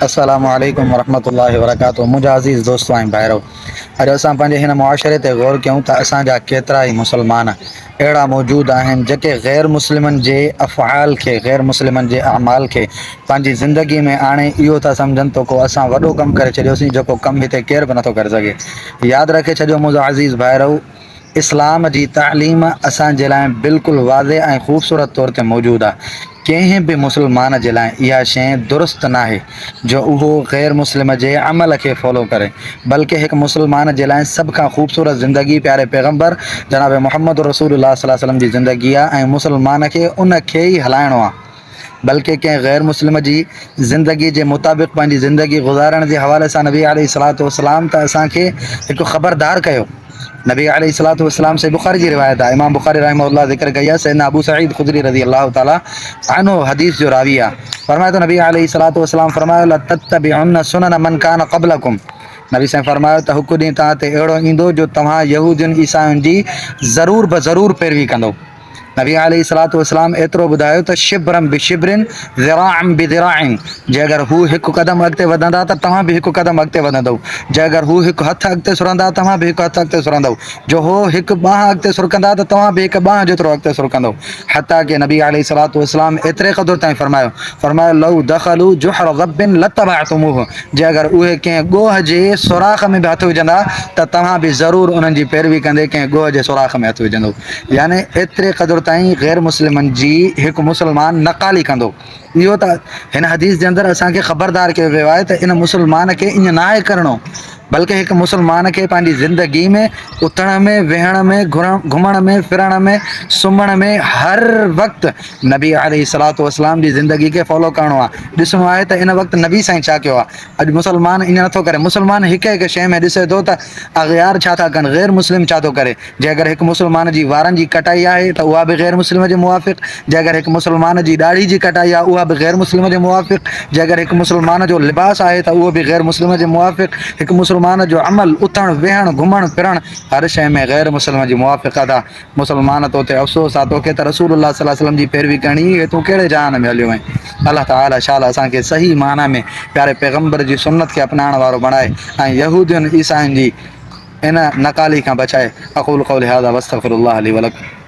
अस्सलामु अलैकुम वरहमतुल्लाहि वबरकातुहू। मुंहिंजा अज़ीज़ दोस्त ऐं भाइरो, अॼु असां पंहिंजे हिन मुआशरे ते ग़ौर कयूं त असांजा केतिरा ई मुस्लमान अहिड़ा मौजूदु आहिनि जेके ग़ैर मुस्लिमनि जे अफ़आल खे, ग़ैर मुस्लिमनि जे अमाल खे पंहिंजी ज़िंदगी में आणे इहो था सम्झनि त को असां वॾो कमु करे छॾियोसीं, जेको कमु हिते केर बि नथो करे सघे। यादि रखे छॾियो मुंहिंजो अज़ीज़ भाइरो, इस्लाम जी तालीम असांजे लाइ बिल्कुलु वाज़े ऐं ख़ूबसूरत तौर ते मौजूदु आहे। कंहिं बि मुस्लमान जे लाइ इहा शइ दुरुस्त न आहे जो उहो ग़ैर मुस्लिम जे अमल खे फॉलो करे, बल्कि हिकु मुस्लमान जे लाइ सभ खां ख़ूबसूरत ज़िंदगी प्यारे पैगम्बर जनाब मोहम्मद रसूलुल्लाह सल्लल्लाहु अलैहि वसल्लम जी ज़िंदगी आहे ऐं मुस्लमान खे उन खे ई हलाइणो आहे। बल्कि कंहिं ग़ैर मुस्लिम जी ज़िंदगी जे मुताबिक़ पंहिंजी ज़िंदगी गुज़ारण जे हवाले सां नबी अलैहिस्सलातु वस्सलाम त असांखे हिकु ख़बरदार कयो। नबी अलैहिस्सलातु वस्सलाम से बुख़ारी जी रिवायत आहे, इमाम बुख़ारी रहमहुल्लाह ज़िक्र कई आहे। सैयदना अबू सईद ख़ुदरी रज़ी अल्लाह ताला अन्हु हदीस जो रावी आहे। फरमाए थो नबी अलैहिस्सलातु वस्सलाम फरमायो लतत्तबिउन्न सुनन मन कान क़ब्लकुम। नबी साईं फरमायो त हिकु ॾींहुं तव्हां ते अहिड़ो ईंदो जो तव्हां यहूदियुनि ईसायुनि जी ज़रूर ब ज़रूर पैरवी कंदो। नबी अलैहिस्सलातु वस्सलाम एतिरो ॿुधायो त शिब्रन बि शिब्रिन ज़िराअन बि ज़िराअन, जे अगरि हू हिकु क़दम अॻिते वधंदा त तव्हां बि हिकु क़दम अॻिते वधंदव। जे अगरि हू हिकु हथु अॻिते सुरंदा तव्हां बि हिकु हथु अॻिते सुरंदव। जो हो हिकु ॿांह अॻिते सुरकंदा त तव्हां बि हिकु ॿांह जेतिरो अॻिते सुरकंदव। हता की नबी अलैहिस्सलातु वस्सलाम एतिरे क़दुरु ताईं फरमायो लौ दख़लू जुहर रब्बिन लतबअतमूहु, जे अगरि उहे कंहिं ॻोह जे सुराख़ में बि हथु विझंदा त तव्हां बि ज़रूरु उन्हनि जी पैरवी कंदे कंहिं ॻोह जे सुराख़ में हथु विझंदो। यानी एतिरे क़दुरु ताईं ग़ैर मुस्लिमनि जी हिकु मुस्लमान नक़ाली कंदो। इहो त हिन हदीस जे अंदरि असांखे ख़बरदार कयो वियो आहे त इन मुस्लमान खे ईअं न आहे करिणो, बल्कि हिकु मुस्लमान खे पंहिंजी ज़िंदगी में उथण में, वेहण में, घुमण में, फिरण में, सुम्हण में, हर वक़्तु नबी अलैहिस्सलातु वस्सलाम जी ज़िंदगी खे फॉलो करिणो आहे। ॾिसणो आहे त इन वक़्तु नबी साईं छा कयो आहे। अॼु मुस्लमान ईअं नथो करे। मुस्लमान हिकु हिकु शइ में ॾिसे थो त अग़यार छा था कनि, ग़ैर मुस्लिम छा थो करे। जे अगरि हिकु मुस्लमान जी वारनि जी कटाई आहे त उहा बि ग़ैर मुस्लिम जे मुवाफ़िक़, जे अगरि हिकु मुस्लमान जी ॾाढ़ी जी कटाई आहे उहा बि ग़ैर मुस्लिम जे मुवाफ़िक़, जे अगरि हिकु मुस्लमान जो लिबास आहे त उहो बि ग़ैर मुस्लिम जे मुवाफ़िक़, हिकु मुस्लमान जो अमल उथण वेहण घुमण फिरण हर शइ में ग़ैर मुस्लिम जी मुवाफ़िक़त आहे। मुस्लमान तोते अफ़सोस आहे, तोखे त रसूलुल्लाह सल्लल्लाहु अलैहि वसल्लम जी पैरवी करणी हुई, तूं कहिड़े जहान में हलियो आहीं। अल्लाह ताला शाला असांखे सही माना में प्यारे पैगम्बर जी सुन्नत खे अपनाइण वारो बणाए ऐं यहूदियुनि ईसायुनि जी इन नकाली खां बचाए। अक़ूलु क़ौली हाज़ा वस्तग़फिरुल्लाह ली व लकुम।